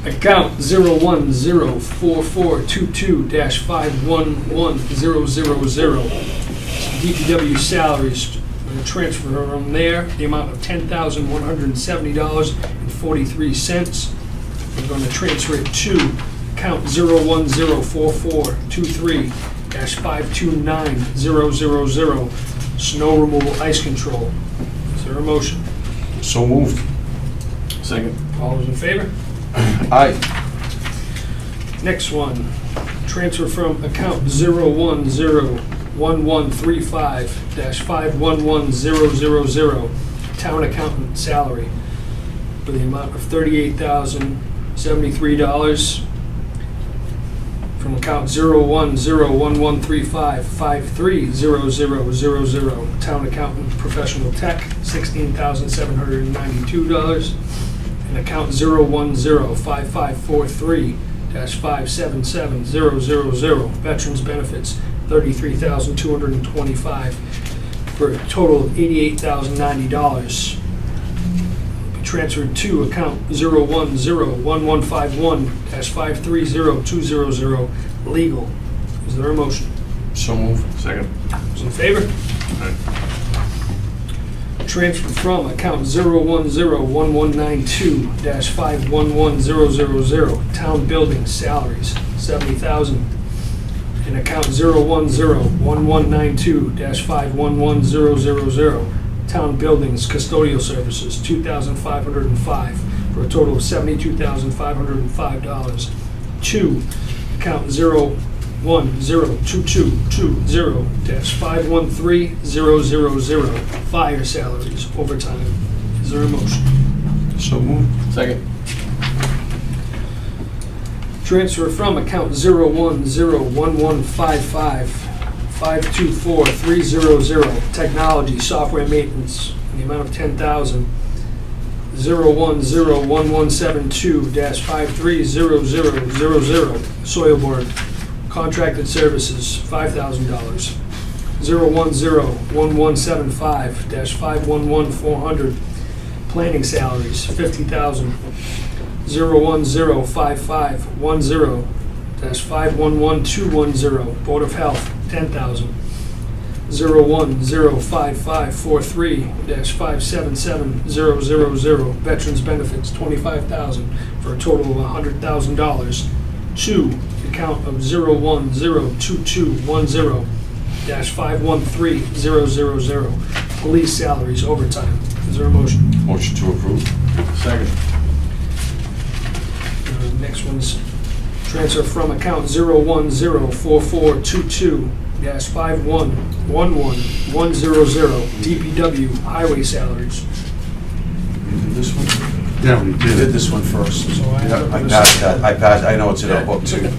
Account 0104422-511000. DPW salaries, we're gonna transfer from there, the amount of $10,170.43. We're gonna transfer it to account 0104423-529000, snow removal ice control. Is there a motion? So moved. Second. All those in favor? Aye. Next one, transfer from account 0101135-511000, town accountant salary, for the amount of $38,073. From account 0101135-530000, town accountant professional tech, $16,792. And account 0105543-577000, veterans benefits, $33,225, for a total of $88,090. Be transferred to account 0101151-530200, legal. Is there a motion? So moved. Second. Those in favor? Transfer from account 0101192-511000, town building salaries, $70,000. And account 0101192-511000, town buildings custodial services, $2,505, for a total of $72,505. To account 0102220-513000, fire salaries, overtime. Is there a motion? So moved. Second. Transfer from account 0101155 524300, technology, software maintenance, in the amount of $10,000. 0101172-530000, soil board, contracted services, $5,000. 0101175-511400, planning salaries, $50,000. 0105510-511210, Board of Health, $10,000. 0105543-577000, Veterans Benefits, $25,000, for a total of $100,000, to account of 0102210-513000, police salaries, overtime. Is there a motion? Motion to approve. Second. Next one's transfer from account 0104422-511110, DPW highway salaries. You did this one? Yeah, we You did did. this one first. So I Yeah, have I this- passed that, I know it's in our book too.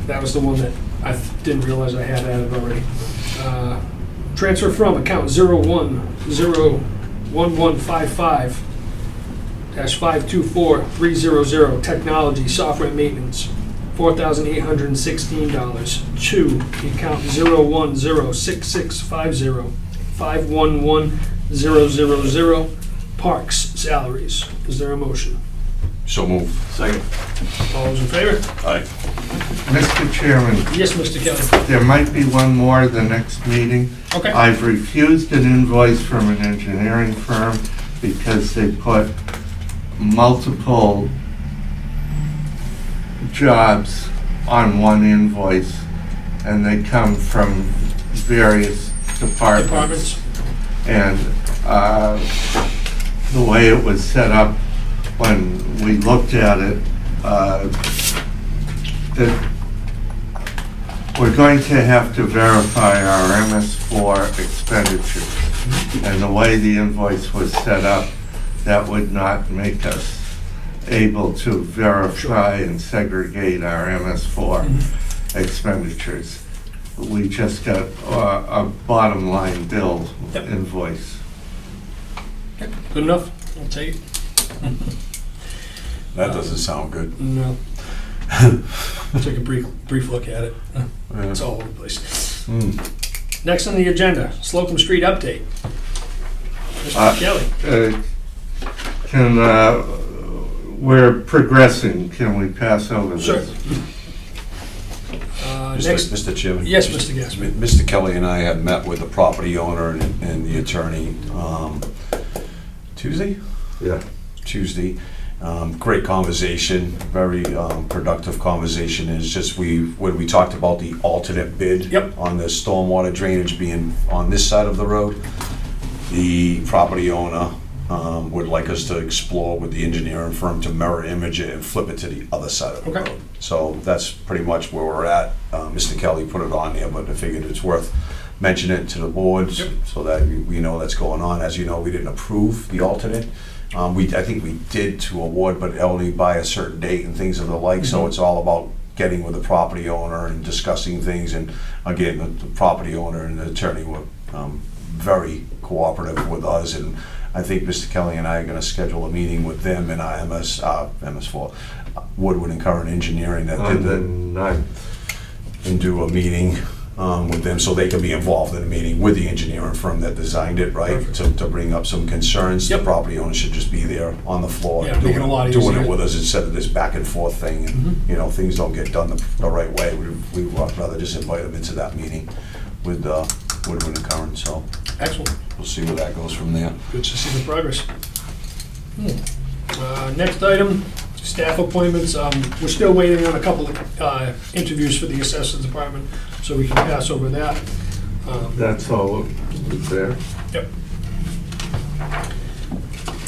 That was the one that I didn't realize I had added already. Transfer from account 0101155-524300, technology, software maintenance, $4,816, to the account 0106650-511000, parks salaries. Is there a motion? So moved. Second. All those in favor? Aye. Mr. Chairman, Yes, Mr. Kelly. there might be one more the next meeting. Okay. I've refused an invoice from an engineering firm because they put multiple jobs on one invoice, and they come from various departments. And the way it was set up, when we looked at it, that we're going to have to verify our MS4 expenditures. And the way the invoice was set up, that would not make us able to verify and segregate our MS4 expenditures. We just got a bottom line bill Yep. invoice. Good enough? I'll take it. That doesn't sound good. No. Took a brief look at it. It's all over the place. Next on the agenda, Slocum Street update. Mr. Kelly. We're progressing. Can we pass over this? Sure. Next, Mr. Chairman? yes, Mr. Gaspar. Mr. Kelly and I had met with the property owner and the attorney Tuesday? Yeah. Tuesday. Great conversation, very productive conversation. It's just when we talked about the alternate bid Yep. on the stormwater drainage being on this side of the road, the property owner would like us to explore with the engineering firm to mirror image it and flip it to the other side of the Okay. road. So that's pretty much where we're at. Mr. Kelly put it on there, but I figured it's worth mentioning it to the boards Yep. so that we know that's going on. As you know, we didn't approve the alternate. I think we did to award, but only by a certain date and things of the like, so it's all about getting with the property owner and discussing things, and again, the property owner and the attorney were very cooperative with us, and I think Mr. Kelly and I are gonna schedule a meeting with them and our MS4, Woodward and Current Engineering that On did the the, 9th. and do a meeting with them, so they can be involved in a meeting with the engineering firm that designed it, right? To bring up some concerns. The Yep. property owner should just be there on the floor. Yeah, make it a lot doing easier. it with us instead of this back and forth thing, and, you know, things don't get done the right way. We'd rather just invite them into that meeting with Woodward and Curran, so Excellent. we'll see where that goes from there. Good to see the progress. Next item, staff appointments. We're still waiting on a couple of interviews for the assessors department, so we can pass over that. That's all that's there. Yep.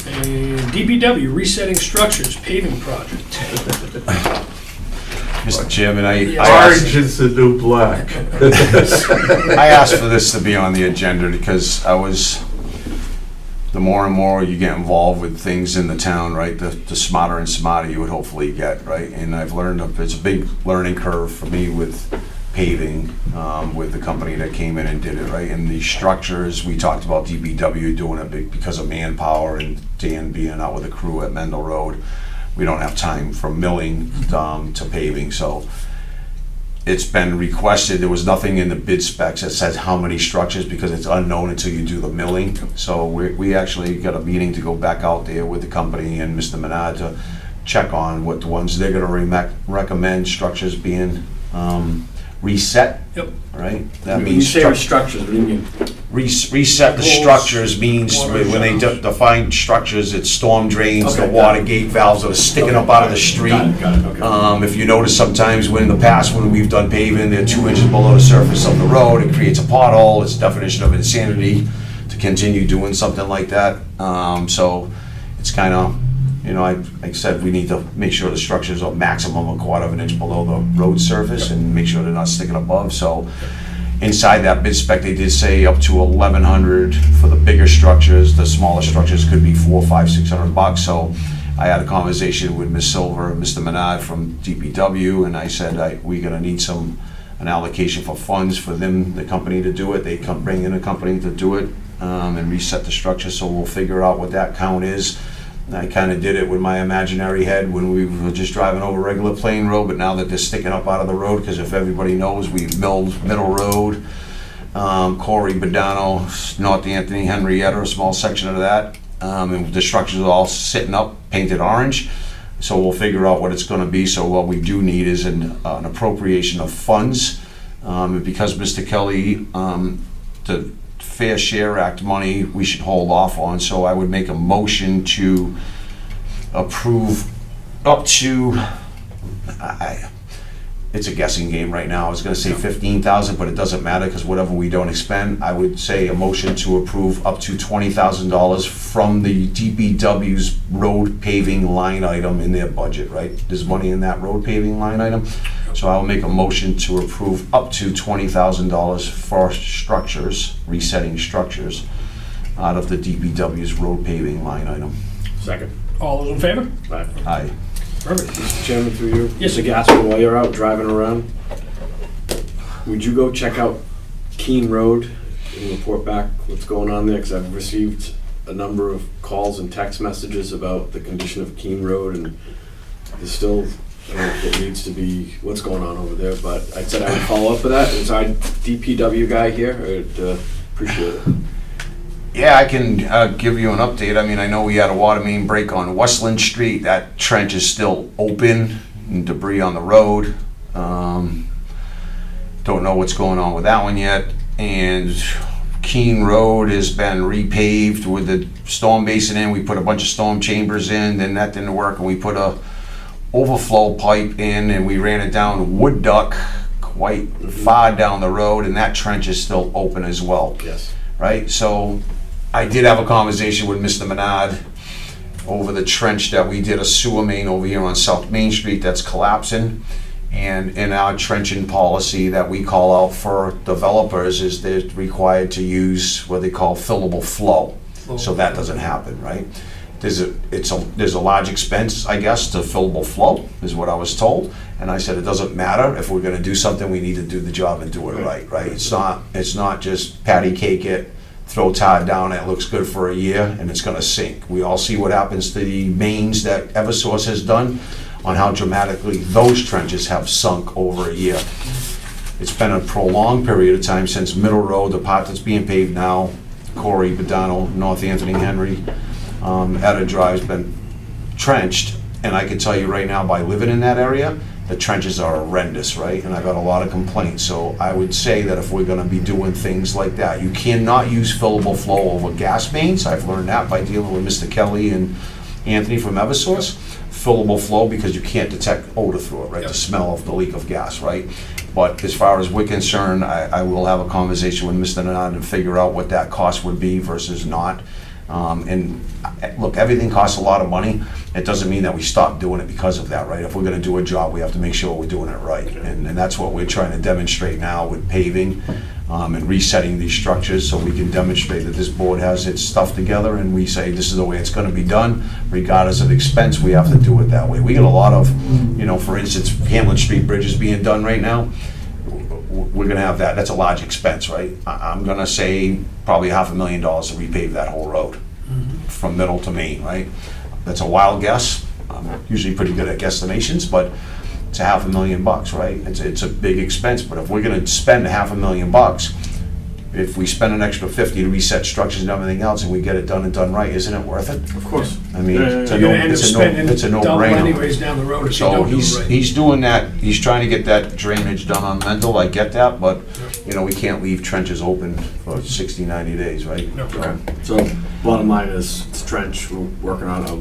And DPW, resetting structures, paving project. Mr. Chairman, I Orange is the new black. I asked for this to be on the agenda because the more and more you get involved with things in the town, right, the smarter and smarter you would hopefully get, right? And I've learned, it's a big learning curve for me with paving with the company that came in and did it, right? And the structures, we talked about DPW doing it because of manpower and Dan being out with a crew at Mendel Road. We don't have time from milling to paving, so it's been requested. There was nothing in the bid specs that says how many structures because it's unknown until you do the milling. So we actually got a meeting to go back out there with the company and Mr. Menard to check on what the ones they're gonna recommend structures being reset. Yep. Right? That When you means say structures, what do you mean? reset the Holes, structures means water when they shutoffs. define structures, it's storm drains, the Okay, water got it. gate valves that are sticking up out of the street. Got it, okay. If you notice sometimes when in the past, when we've done paving, they're 2 inches below the surface of the road, it creates a pothole, it's a definition of insanity to continue doing something like that. So it's kind of, like I said, we need to make sure the structures are maximum a quarter of an inch below the road surface and make sure they're not sticking above. So inside that bid spec, they did say up to 1,100 for the bigger structures. The smaller structures could be $400, $500, $600. So I had a conversation with Ms. Silver and Mr. Menard from DPW, and I said we're gonna need an allocation for funds for them, the company, to do it. They bring in a company to do it and reset the structure. So we'll figure out what that count is. And I kind of did it with my imaginary head when we were just driving over regular plain road, but now that they're sticking up out of the road, because if everybody knows, we've milled Middle Road, Corey, Badano, North Anthony, Henrietta, a small section of that, and the structures are all sitting up, painted orange. So we'll figure out what it's going to be. So what we do need is an appropriation of funds, because Mr. Kelly, the Fair Share Act money we should hold off on, so I would make a motion to approve up to, it's a guessing game right now, I was gonna say 15,000, but it doesn't matter, because whatever we don't expend, I would say a motion to approve up to $20,000 from the DPW's road paving line item in their budget, right? There's money in that road paving line item, so I'll make a motion to approve up to $20,000 for structures, resetting structures, out of the DPW's road paving line item. Second. All those in favor? Right. Aye. Perfect. Mr. Chairman, through you. Yes. Mr. Gasper, while you're out driving around, would you go check out Keene Road and report back what's going on there? Because I've received a number of calls and text messages about the condition of Keene Road, and there's still, I don't know if it needs to be, what's going on over there, but I said I would follow up with that. Is our DPW guy here? I'd appreciate it. Yeah, I can give you an update. I mean, I know we had a water main break on Westland Street. That trench is still open, and debris on the road. Don't know what's going on with that one yet. And Keene Road has been repaved with the storm basin in. We put a bunch of storm chambers in, then that didn't work, and we put a overflow pipe in, and we ran it down Wood Duck quite far down the road, and that trench is still open as well. Yes. Right, so I did have a conversation with Mr. Menard over the trench that we did a sewer main over here on South Main Street that's collapsing. And in our trenching policy that we call out for developers is they're required to use what they call fillable flow. So that doesn't happen, right? There's a large expense, I guess, to fillable flow, is what I was told. And I said, it doesn't matter. If we're gonna do something, we need to do the job and do it right, right? It's not just patty cake it, throw tar down, it looks good for a year, and it's gonna sink. We all see what happens to the mains that Eversource has done on how dramatically those trenches have sunk over a year. It's been a prolonged period of time since Middle Road, the part that's being paved now, Corey, Badano, North Anthony, Henry, Etta Drive's been trenched, and I can tell you right now, by living in that area, the trenches are horrendous, right? And I got a lot of complaints. So I would say that if we're gonna be doing things like that, you cannot use fillable flow over gas mains. I've learned that by dealing with Mr. Kelly and Anthony from Eversource. Fillable flow, because you can't detect odor through it, right? Yep. The smell of the leak of gas, right? But as far as we're concerned, I will have a conversation with Mr. Nanad and figure out what that cost would be versus not. And look, everything costs a lot of money. It doesn't mean that we stop doing it because of that, right? If we're gonna do a job, we have to make sure we're doing it right. And that's what we're trying to demonstrate now with paving and resetting these structures, so we can demonstrate that this board has its stuff together and we say this is the way it's gonna be done. Regardless of expense, we have to do it that way. We get a lot of, for instance, Hamlet Street Bridge is being done right now. we're gonna have that, that's a large expense, right? I'm gonna say probably $500,000 to repave that whole road from Middle to Main, right? That's a wild guess. I'm usually pretty good at guesstimations, but it's $500,000, right? It's a big expense, but if we're gonna spend $500,000, if we spend an extra 50 to reset structures and everything else, and we get it done and done right, isn't it worth it? Of course. I mean, it's a You're gonna end up spending it's a double no-brainer. anyways down the road if you So don't do it right. he's doing that, he's trying to get that drainage done on Mendel, I get that, but, we can't leave trenches open for 60, 90 days, right? No problem. So bottom line is, it's trench, we're working on a,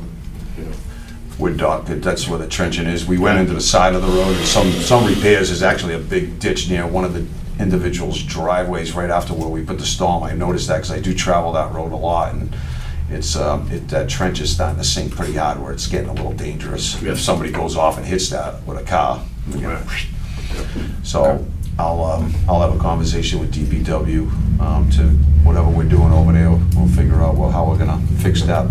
Wood dog, that's where the trenching is. We went into the side of the road, and some repairs, there's actually a big ditch near one of the individuals' driveways right after where we put the storm. I noticed that because I do travel that road a lot, and it's, that trench is starting to sink pretty hard where it's getting a little dangerous. If somebody goes off and hits that with a car, So I'll have a conversation with DPW to whatever we're doing over there. We'll figure out how we're gonna fix that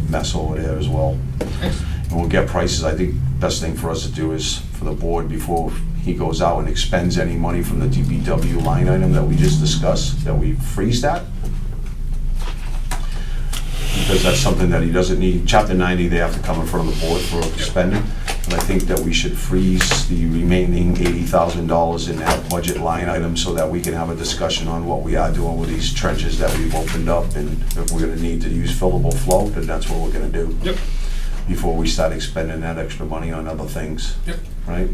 mess over there as well. And we'll get prices. I think best thing for us to do is for the board before he goes out and expends any money from the DPW line item that we just discussed, that we freeze that. Because that's something that he doesn't need. Chapter 90, they have to come in front of the board for spending. And I think that we should freeze the remaining $80,000 in that budget line item so that we can have a discussion on what we are doing with these trenches that we've opened up. And if we're gonna need to use fillable flow, then that's what we're gonna do. Yep. Before we start expending that extra money on other things. Yep. Right?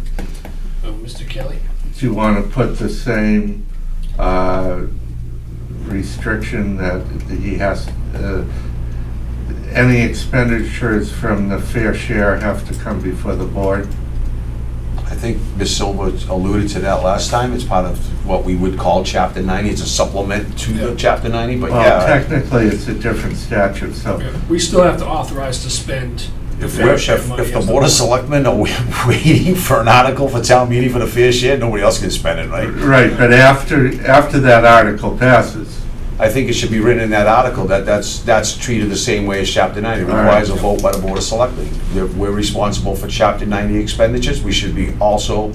Mr. Kelly? Do you want to put the same restriction that he has, any expenditures from the fair share have to come before the board? I think Ms. Silva alluded to that last time. It's part of what we would call Chapter 90. It's a supplement to the Chapter 90, but Well, yeah. technically, it's a different statute, so. We still have to authorize to spend If fair share money the as Board of Selectmen are waiting for an article for town meeting for the fair share, nobody else can spend it, right? Right, but after that article passes, I think it should be written in that article that that's treated the same way as Chapter 90. It requires a vote by the Board of Selectmen. We're responsible for Chapter 90 expenditures. We should be also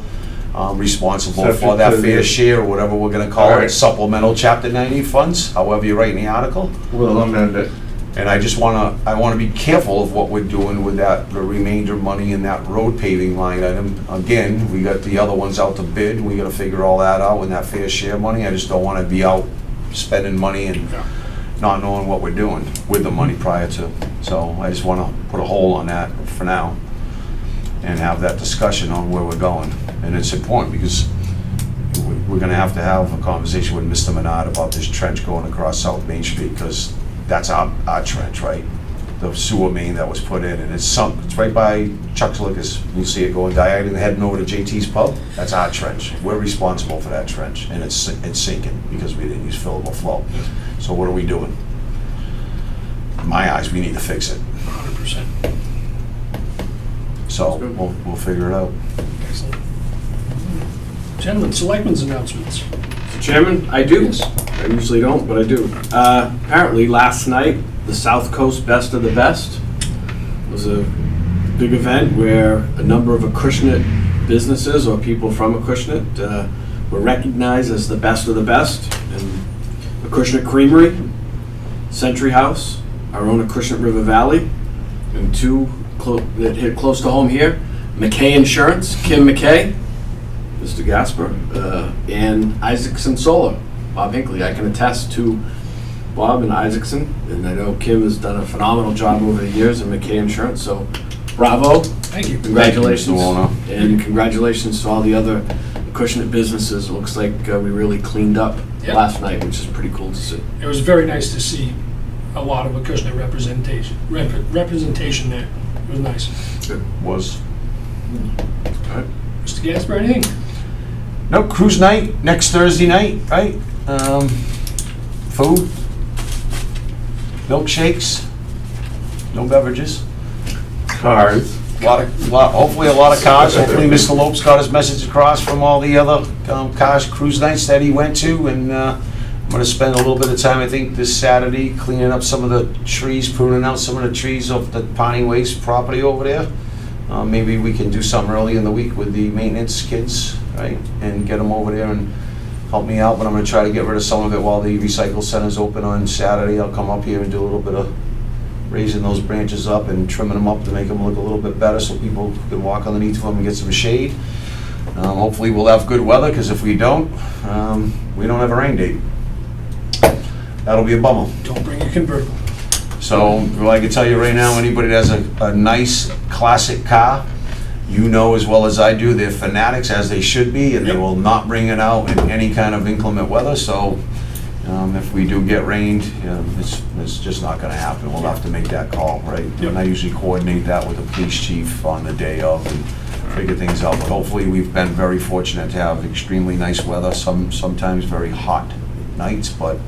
responsible for Subject that to fair the- share, or whatever we're gonna call All it, right. supplemental Chapter 90 funds, however you write in the article. we'll amend it. And I just wanna be careful of what we're doing with that, the remainder money in that road paving line item. Again, we got the other ones out to bid, we gotta figure all that out with that fair share money. I just don't wanna be out spending money and not knowing what we're doing with the money prior to. So I just wanna put a hold on that for now and have that discussion on where we're going. And it's important because we're gonna have to have a conversation with Mr. Menard about this trench going across South Main Street, because that's our trench, right? The sewer main that was put in, and it's sunk. It's right by Chuck's Liquors. You see it going diagonally heading over to JT's Pub. That's our trench. We're responsible for that trench, and it's sinking because we didn't use fillable flow. So what are we doing? In my eyes, we need to fix it. 100%. So we'll figure it out. Excellent. Gentlemen, Selectmen's announcements. Mr. Chairman, I do. Yes. I usually don't, but I do. Apparently, last night, the South Coast Best of the Best was a big event where a number of Acushnet businesses or people from Acushnet were recognized as the best of the best. And Acushnet Creamery, Century House, our own Acushnet River Valley, and two that hit close to home here, McKay Insurance, Kim McKay, Mr. Gasper, and Isaacson Solar, Bob Hinckley. I can attest to Bob and Isaacson, and I know Kim has done a phenomenal job over the years in McKay Insurance, so bravo. Thank you. Congratulations. Thank you, Mr. Warner. And congratulations to all the other Acushnet businesses. It looks like we really cleaned up Yep. last night, which is pretty cool to see. It was very nice to see a lot of Acushnet representation there. It was nice. Was Mr. Gasper, anything? no cruise night next Thursday night, right? Food, milkshakes, no beverages. Cars. Hopefully a lot of cars. Hopefully Mr. Lopes got his message across from all the other cars cruise nights that he went to, and I'm gonna spend a little bit of time, I think, this Saturday cleaning up some of the trees, pruning out some of the trees off the Pawnee Waste property over there. maybe we can do something early in the week with the maintenance kids, right? And get them over there and help me out, but I'm gonna try to get rid of some of it while the recycle center's open on Saturday. I'll come up here and do a little bit of raising those branches up and trimming them up to make them look a little bit better so people can walk underneath them and get some shade. Hopefully we'll have good weather, because if we don't have a rain date. That'll be a bummer. Don't bring your convertible. So, well, I can tell you right now, anybody that has a nice classic car, you know as well as I do, they're fanatics, as they should be, and they Yep. will not bring it out in any kind of inclement weather. So if we do get rained, it's just not gonna happen. We'll have to make that call, right? Yep. And I usually coordinate that with the police chief on the day of and figure things out. But hopefully, we've been very fortunate to have extremely nice weather, sometimes very hot nights, but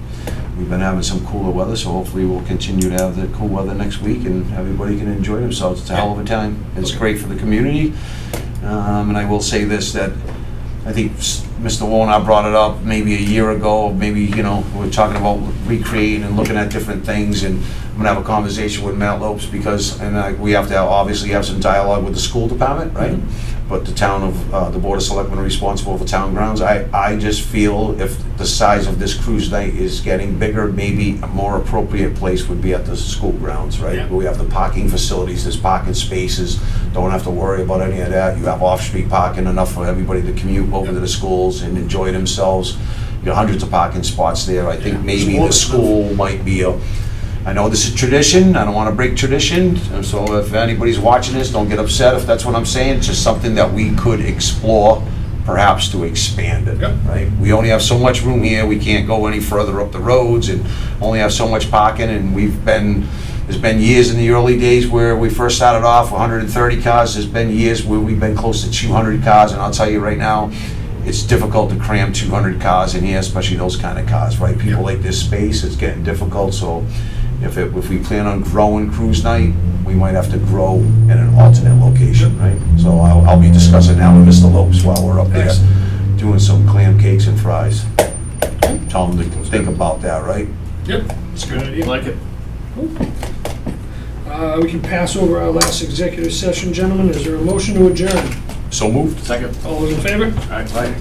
we've been having some cooler weather, so hopefully we'll continue to have the cool weather next week and everybody can enjoy themselves. It's a hell of a time. It's Okay. great for the community. And I will say this, that I think Mr. Warner brought it up maybe a year ago, maybe, we were talking about recreating and looking at different things, and I'm gonna have a conversation with Matt Lopes because, we have to obviously have some dialogue with the school department, right? But the town of, the Board of Selectmen are responsible for town grounds. I just feel if the size of this cruise night is getting bigger, maybe a more appropriate place would be at the school grounds, right? Yeah. Where we have the parking facilities, there's parking spaces, don't have to worry about any of that. You have off-street parking, enough for everybody to commute over to the schools and enjoy themselves. You got hundreds of parking spots there. I think Yeah. maybe the school might be I know this is tradition, I don't want to break tradition, and so if anybody's watching this, don't get upset if that's what I'm saying. It's just something that we could explore, perhaps to expand it, Yep. right? We only have so much room here, we can't go any further up the roads and only have so much parking, and there's been years in the early days where we first started off, 130 cars, there's been years where we've been close to 200 cars, and I'll tell you right now, it's difficult to cram 200 cars in here, especially those kind of cars, right? People like this space, it's getting difficult, so if we plan on growing cruise night, we might have to grow in an alternate location, right? So I'll be discussing that with Mr. Lopes while we're up there, Excellent. doing some clam cakes and fries. Tell him to think about that, right? Yep, it's a good idea. Like it. We can pass over our last executive session, gentlemen. Is there a motion to adjourn? So moved. Second. All those in favor? All right.